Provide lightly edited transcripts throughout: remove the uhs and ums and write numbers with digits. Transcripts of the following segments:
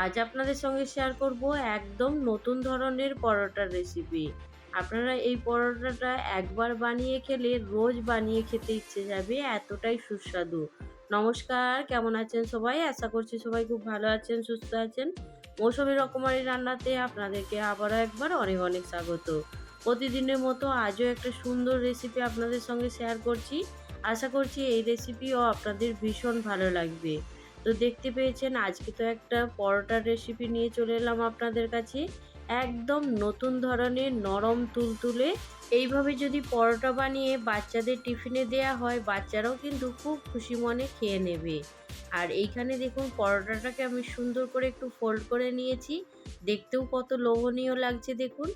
আজ আপনাদের সঙ্গে শেয়ার করব একদম নতুন ধরনের পরোটার রেসিপি। আপনারা এই পরোটাটা একবার বানিয়ে খেলে রোজ বানিয়ে খেতে ইচ্ছে যাবে, এতটাই সুস্বাদু। নমস্কার, কেমন আছেন সবাই? আশা করছি সবাই খুব ভালো আছেন, সুস্থ আছেন। মৌসুমী রকমারি রান্নাতে আপনাদেরকে আবারও একবার অনেক অনেক স্বাগত। প্রতিদিনের মতো আজও একটা সুন্দর রেসিপি আপনাদের সঙ্গে শেয়ার করছি। আশা করছি এই রেসিপিও আপনাদের ভীষণ ভালো লাগবে। তো দেখতে পেয়েছেন আজকে তো একটা পরোটার রেসিপি নিয়ে চলে এলাম আপনাদের কাছে। একদম নতুন ধরনের নরম তুলতুলে এইভাবে যদি পরোটা বানিয়ে বাচ্চাদের টিফিনে দেয়া হয়, বাচ্চারাও কিন্তু খুব খুশি মনে খেয়ে নেবে। আর এইখানে দেখুন পরোটাটাকে আমি সুন্দর করে একটু ফোল্ড করে নিয়েছি। দেখতেও কত লোভনীয় লাগছে দেখুন।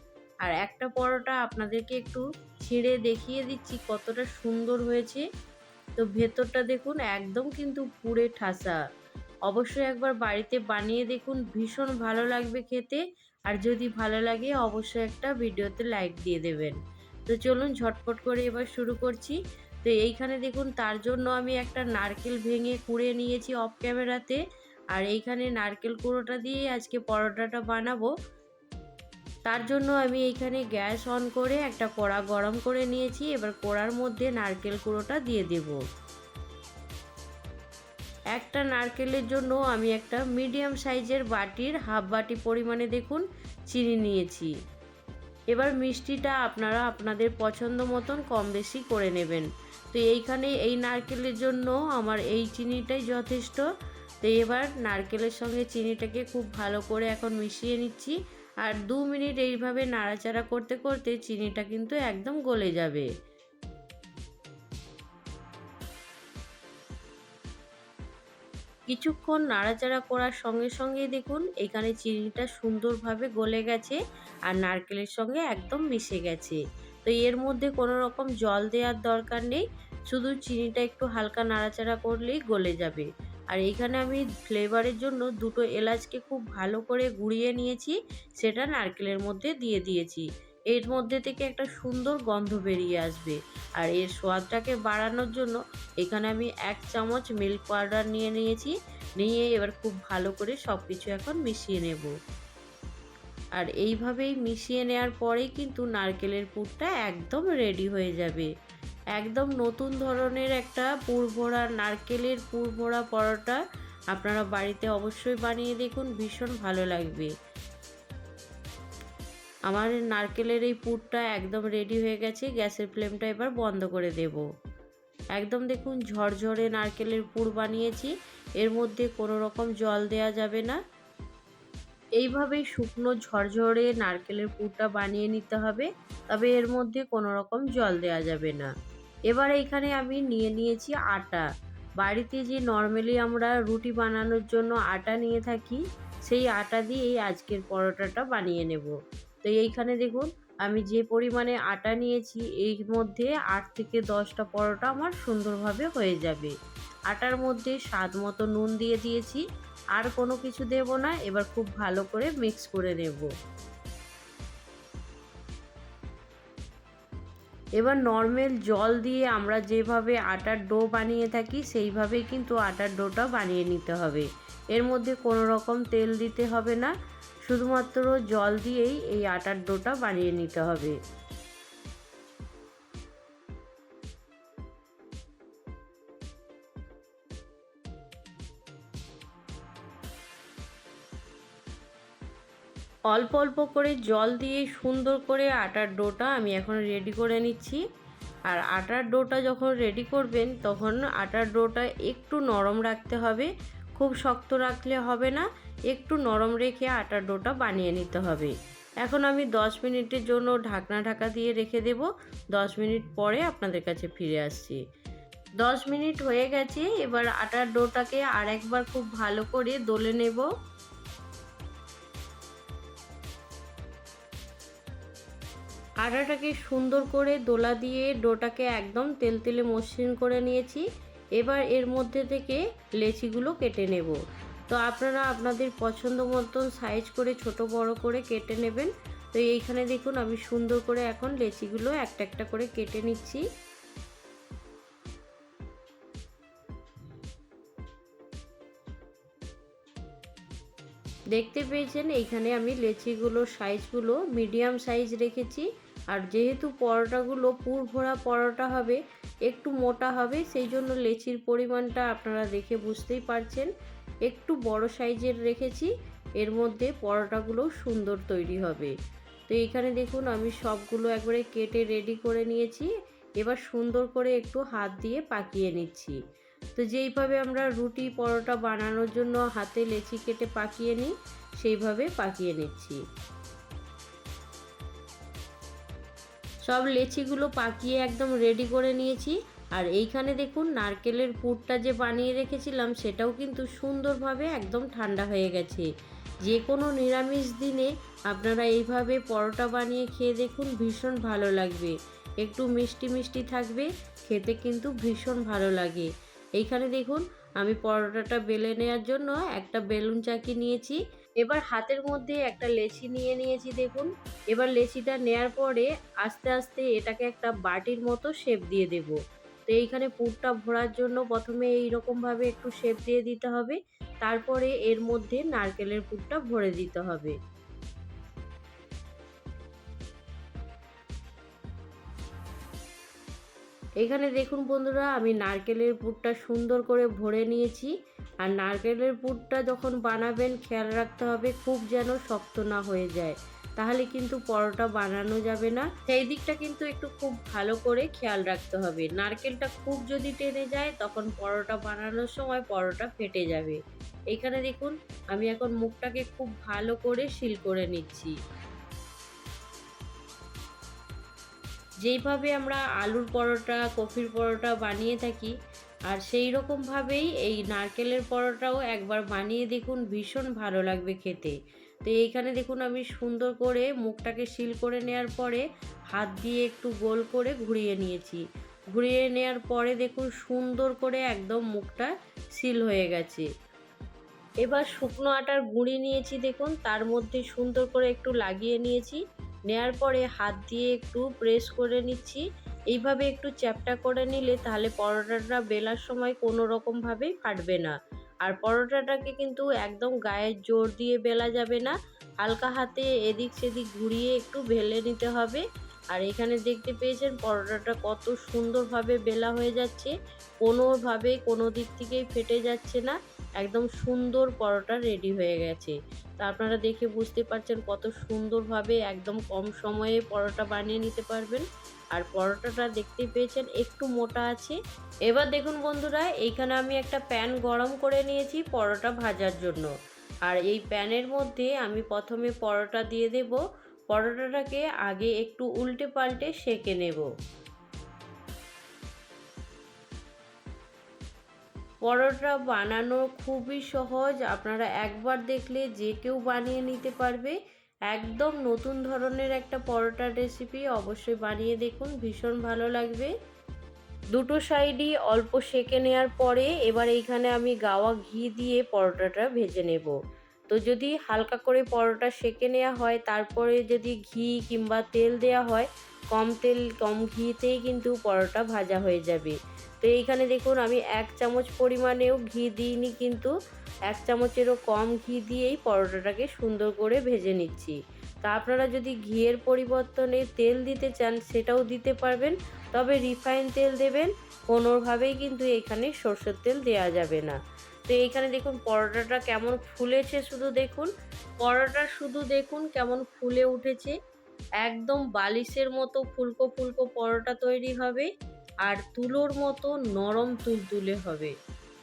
আর একটা পরোটা আপনাদেরকে একটু ছিঁড়ে দেখিয়ে দিচ্ছি কতটা সুন্দর হয়েছে। তো ভেতরটা দেখুন একদম কিন্তু পুড়ে ঠাসা। অবশ্যই একবার বাড়িতে বানিয়ে দেখুন, ভীষণ ভালো লাগবে খেতে। আর যদি ভালো লাগে অবশ্যই একটা ভিডিওতে লাইক দিয়ে দেবেন। তো চলুন ঝটপট করে এবার শুরু করছি। তো এইখানে দেখুন তার জন্য আমি একটা নারকেল ভেঙে কুড়ে নিয়েছি অফ ক্যামেরাতে। আর এইখানে নারকেল কুড়োটা দিয়ে আজকে পরোটাটা বানাবো। তার জন্য আমি এইখানে গ্যাস অন করে একটা কড়া গরম করে নিয়েছি। এবার কড়ার মধ্যে নারকেল কুড়োটা দিয়ে দেবো। একটা নারকেলের জন্য আমি একটা মিডিয়াম সাইজের বাটির হাফ বাটি পরিমাণে দেখুন চিনি নিয়েছি। এবার মিষ্টিটা আপনারা আপনাদের পছন্দ মতন কম বেশি করে নেবেন। তো এইখানে এই নারকেলের জন্য আমার এই চিনিটাই যথেষ্ট। তো এবার নারকেলের সঙ্গে চিনিটাকে খুব ভালো করে এখন মিশিয়ে নিচ্ছি। আর 2 মিনিট এইভাবে নাড়াচাড়া করতে করতে চিনিটা কিন্তু একদম গলে যাবে। কিছুক্ষণ নাড়াচাড়া করার সঙ্গে সঙ্গেই দেখুন এখানে চিনিটা সুন্দরভাবে গলে গেছে আর নারকেলের সঙ্গে একদম মিশে গেছে। তো এর মধ্যে কোনো রকম জল দেওয়ার দরকার নেই, শুধু চিনিটা একটু হালকা নাড়াচাড়া করলেই গলে যাবে। আর এইখানে আমি ফ্লেভারের জন্য দুটো এলাচকে খুব ভালো করে গুঁড়িয়ে নিয়েছি, সেটা নারকেলের মধ্যে দিয়ে দিয়েছি। এর মধ্যে থেকে একটা সুন্দর গন্ধ বেরিয়ে আসবে। আর এর স্বাদটাকে বাড়ানোর জন্য এখানে আমি 1 চামচ মিল্ক পাউডার নিয়ে নিয়েছি। নিয়ে এবার খুব ভালো করে সব কিছু এখন মিশিয়ে নেব। আর এইভাবেই মিশিয়ে নেওয়ার পরেই কিন্তু নারকেলের পুরটা একদম রেডি হয়ে যাবে। একদম নতুন ধরনের একটা পুরভরা নারকেলের পুরভরা পরোটা আপনারা বাড়িতে অবশ্যই বানিয়ে দেখুন, ভীষণ ভালো লাগবে। আমার নারকেলের এই পুরটা একদম রেডি হয়ে গেছে। গ্যাসের ফ্লেমটা এবার বন্ধ করে দেব। একদম দেখুন ঝরঝরে নারকেলের পুর বানিয়েছি, এর মধ্যে কোনো রকম জল দেয়া যাবে না। এইভাবেই শুকনো ঝরঝরে নারকেলের পুরটা বানিয়ে নিতে হবে, তবে এর মধ্যে কোনো রকম জল দেয়া যাবে না। এবার এইখানে আমি নিয়ে নিয়েছি আটা। বাড়িতে যে নর্মালি আমরা রুটি বানানোর জন্য আটা নিয়ে থাকি, সেই আটা দিয়েই আজকের পরোটাটা বানিয়ে নেব। তো এইখানে দেখুন আমি যে পরিমাণে আটা নিয়েছি এর মধ্যে 8 থেকে 10টা পরোটা আমার সুন্দরভাবে হয়ে যাবে। আটার মধ্যে স্বাদ মতো নুন দিয়ে দিয়েছি, আর কোনো কিছু দেব না। এবার খুব ভালো করে মিক্স করে নেব। এবার নর্মাল জল দিয়ে আমরা যেভাবে আটার ডো বানিয়ে থাকি সেইভাবেই কিন্তু আটার ডোটা বানিয়ে নিতে হবে। এর মধ্যে কোনো রকম তেল দিতে হবে না, শুধুমাত্র জল দিয়েই এই আটার ডোটা বানিয়ে নিতে হবে। অল্প অল্প করে জল দিয়ে সুন্দর করে আটার ডোটা আমি এখন রেডি করে নিচ্ছি। আর আটার ডোটা যখন রেডি করবেন তখন আটার ডোটা একটু নরম রাখতে হবে, খুব শক্ত রাখলে হবে না, একটু নরম রেখে আটার ডোটা বানিয়ে নিতে হবে। এখন আমি 10 মিনিটের জন্য ঢাকা দিয়ে রেখে দেব। 10 মিনিট পরে আপনাদের কাছে ফিরে আসছি। 10 মিনিট হয়ে গেছে। এবার আটার ডোটাকে আরেকবার খুব ভালো করে দলে নেব। আটাটাকে সুন্দর করে দোলা দিয়ে ডোটাকে একদম তেলতেলে মসৃণ করে নিয়েছি। এবার এর মধ্যে থেকে লেচিগুলো কেটে নেব। তো আপনারা আপনাদের পছন্দ মতন সাইজ করে ছোট বড় করে কেটে নেবেন। তো এইখানে দেখুন আমি সুন্দর করে এখন লেচিগুলো একটা একটা করে কেটে নিচ্ছি। দেখতে পেয়েছেন এইখানে আমি লেচিগুলোর সাইজগুলো মিডিয়াম সাইজ রেখেছি। আর যেহেতু পরোটাগুলো পুর ভরা পরোটা হবে, একটু মোটা হবে, সেই জন্য লেচির পরিমাণটা আপনারা দেখে বুঝতেই পারছেন একটু বড় সাইজের রেখেছি। এর মধ্যে পরোটাগুলো সুন্দর তৈরি হবে। তো এইখানে দেখুন আমি সবগুলো একবারে কেটে রেডি করে নিয়েছি। এবার সুন্দর করে একটু হাত দিয়ে পাকিয়ে নিচ্ছি। তো যেইভাবে আমরা রুটি পরোটা বানানোর জন্য হাতে লেচি কেটে পাকিয়ে নিই, সেইভাবে পাকিয়ে নিচ্ছি। সব লেচিগুলো পাকিয়ে একদম রেডি করে নিয়েছি। আর এইখানে দেখুন নারকেলের পুরটা যে বানিয়ে রেখেছিলাম সেটাও কিন্তু সুন্দরভাবে একদম ঠান্ডা হয়ে গেছে। যে কোনো নিরামিষ দিনে আপনারা এইভাবে পরোটা বানিয়ে খেয়ে দেখুন, ভীষণ ভালো লাগবে। একটু মিষ্টি মিষ্টি থাকবে, খেতে কিন্তু ভীষণ ভালো লাগে। এইখানে দেখুন আমি পরোটাটা বেলে নেওয়ার জন্য একটা বেলুন চাকি নিয়েছি। এবার হাতের মধ্যে একটা লেচি নিয়ে নিয়েছি দেখুন। এবার লেচিটা নেয়ার পরে আস্তে আস্তে এটাকে একটা বাটির মতো শেপ দিয়ে দেব। তো এইখানে পুরটা ভরার জন্য প্রথমে এইরকমভাবে একটু শেপ দিয়ে দিতে হবে, তারপরে এর মধ্যে নারকেলের পুরটা ভরে দিতে হবে। এখানে দেখুন বন্ধুরা আমি নারকেলের পুরটা সুন্দর করে ভরে নিয়েছি। আর নারকেলের পুরটা যখন বানাবেন খেয়াল রাখতে হবে খুব যেন শক্ত না হয়ে যায়, তাহলে কিন্তু পরোটা বানানো যাবে না। সেই দিকটা কিন্তু একটু খুব ভালো করে খেয়াল রাখতে হবে। নারকেলটা খুব যদি টেনে যায় তখন পরোটা বানানোর সময় পরোটা ফেটে যাবে। এখানে দেখুন আমি এখন মুখটাকে খুব ভালো করে সিল করে নিচ্ছি। যেইভাবে আমরা আলুর পরোটা, কফির পরোটা বানিয়ে থাকি, আর সেই রকমভাবেই এই নারকেলের পরোটাও একবার বানিয়ে দেখুন, ভীষণ ভালো লাগবে খেতে। তো এইখানে দেখুন আমি সুন্দর করে মুখটাকে সিল করে নেওয়ার পরে হাত দিয়ে একটু গোল করে ঘুরিয়ে নিয়েছি। ঘুরিয়ে নেওয়ার পরে দেখুন সুন্দর করে একদম মুখটা সিল হয়ে গেছে। এবার শুকনো আটার গুঁড়ি নিয়েছি দেখুন, তার মধ্যে সুন্দর করে একটু লাগিয়ে নিয়েছি। নেয়ার পরে হাত দিয়ে একটু প্রেস করে নিচ্ছি। এইভাবে একটু চ্যাপ্টা করে নিলে তাহলে পরোটাটা বেলার সময় কোনো রকমভাবেই ফাটবে না। আর পরোটাটাকে কিন্তু একদম গায়ের জোর দিয়ে বেলা যাবে না, হালকা হাতে এদিক সেদিক ঘুরিয়ে একটু বেলে নিতে হবে। আর এখানে দেখতে পেয়েছেন পরোটাটা কত সুন্দরভাবে বেলা হয়ে যাচ্ছে, কোনোভাবে কোনো দিক থেকেই ফেটে যাচ্ছে না। একদম সুন্দর পরোটা রেডি হয়ে গেছে। তা আপনারা দেখে বুঝতে পারছেন কত সুন্দরভাবে একদম কম সময়ে পরোটা বানিয়ে নিতে পারবেন। আর পরোটাটা দেখতে পেয়েছেন একটু মোটা আছে। এবার দেখুন বন্ধুরা এইখানে আমি একটা প্যান গরম করে নিয়েছি পরোটা ভাজার জন্য। আর এই প্যানের মধ্যে আমি প্রথমে পরোটা দিয়ে দেব। পরোটাটাকে আগে একটু উল্টে পাল্টে সেঁকে নেব। পরোটা বানানো খুবই সহজ, আপনারা একবার দেখলে যে কেউ বানিয়ে নিতে পারবে। একদম নতুন ধরনের একটা পরোটার রেসিপি, অবশ্যই বানিয়ে দেখুন, ভীষণ ভালো লাগবে। দুটো সাইডই অল্প সেঁকে নেওয়ার পরে এবার এইখানে আমি গাওয়া ঘি দিয়ে পরোটাটা ভেজে নেব। তো যদি হালকা করে পরোটা সেঁকে নেওয়া হয়, তারপরে যদি ঘি কিংবা তেল দেওয়া হয়, কম তেল কম ঘিতেই কিন্তু পরোটা ভাজা হয়ে যাবে। তো এইখানে দেখুন আমি 1 চামচ পরিমাণেও ঘি দিইনি, কিন্তু 1 চামচেরও কম ঘি দিয়েই পরোটাটাকে সুন্দর করে ভেজে নিচ্ছি। তা আপনারা যদি ঘিয়ের পরিবর্তনে তেল দিতে চান সেটাও দিতে পারবেন, তবে রিফাইন তেল দেবেন। কোনোভাবেই কিন্তু এখানে সরষের তেল দেওয়া যাবে না। তো এইখানে দেখুন পরোটাটা কেমন ফুলেছে, শুধু দেখুন পরোটা, শুধু দেখুন কেমন ফুলে উঠেছে। একদম বালিশের মতো ফুলকো ফুলকো পরোটা তৈরি হবে, আর তুলোর মতো নরম তুলতুলে হবে।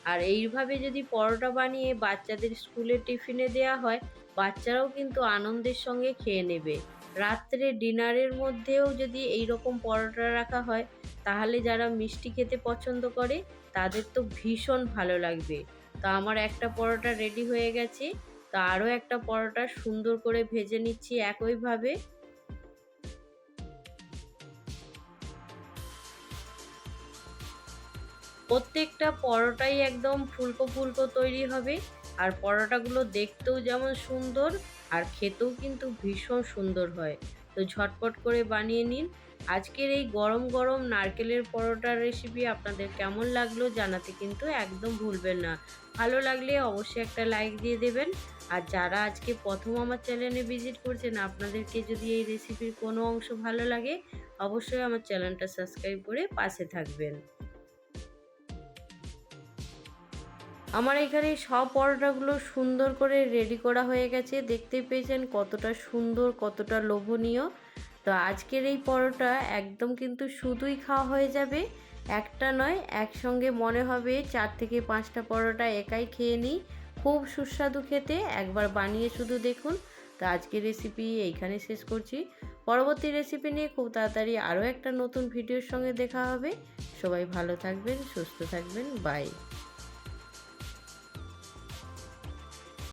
আর এইভাবে যদি পরোটা বানিয়ে বাচ্চাদের স্কুলে টিফিনে দেওয়া হয়, বাচ্চারাও কিন্তু আনন্দের সঙ্গে খেয়ে নেবে। রাত্রে ডিনারের মধ্যেও যদি এই রকম পরোটা রাখা হয়, তাহলে যারা মিষ্টি খেতে পছন্দ করে তাদের তো ভীষণ ভালো লাগবে। তো আমার একটা পরোটা রেডি হয়ে গেছে। তো আরও একটা পরোটা সুন্দর করে ভেজে নিচ্ছি একইভাবে। প্রত্যেকটা পরোটাই একদম ফুলকো ফুলকো তৈরি হবে। আর পরোটাগুলো দেখতেও যেমন সুন্দর, আর খেতেও কিন্তু ভীষণ সুন্দর হয়। তো ঝটপট করে বানিয়ে নিন। আজকের এই গরম গরম নারকেলের পরোটার রেসিপি আপনাদের কেমন লাগলো জানাতে কিন্তু একদম ভুলবেন না। ভালো লাগলে অবশ্যই একটা লাইক দিয়ে দেবেন। আর যারা আজকে প্রথম আমার চ্যানেলে ভিজিট করছেন, আপনাদেরকে যদি এই রেসিপির কোনো অংশ ভালো লাগে, অবশ্যই আমার চ্যানেলটা সাবস্ক্রাইব করে পাশে থাকবেন। আমার এখানে সব পরোটাগুলো সুন্দর করে রেডি করা হয়ে গেছে। দেখতেই পেয়েছেন কতটা সুন্দর, কতটা লোভনীয়। তো আজকের এই পরোটা একদম কিন্তু শুধুই খাওয়া হয়ে যাবে, একটা নয়, একসঙ্গে মনে হবে 4 থেকে 5টা পরোটা একাই খেয়ে নিই। খুব সুস্বাদু খেতে, একবার বানিয়ে শুধু দেখুন। তো আজকের রেসিপি এইখানে শেষ করছি। পরবর্তী রেসিপি নিয়ে খুব তাড়াতাড়ি আরও একটা নতুন ভিডিওর সঙ্গে দেখা হবে। সবাই ভালো থাকবেন, সুস্থ থাকবেন, বাই।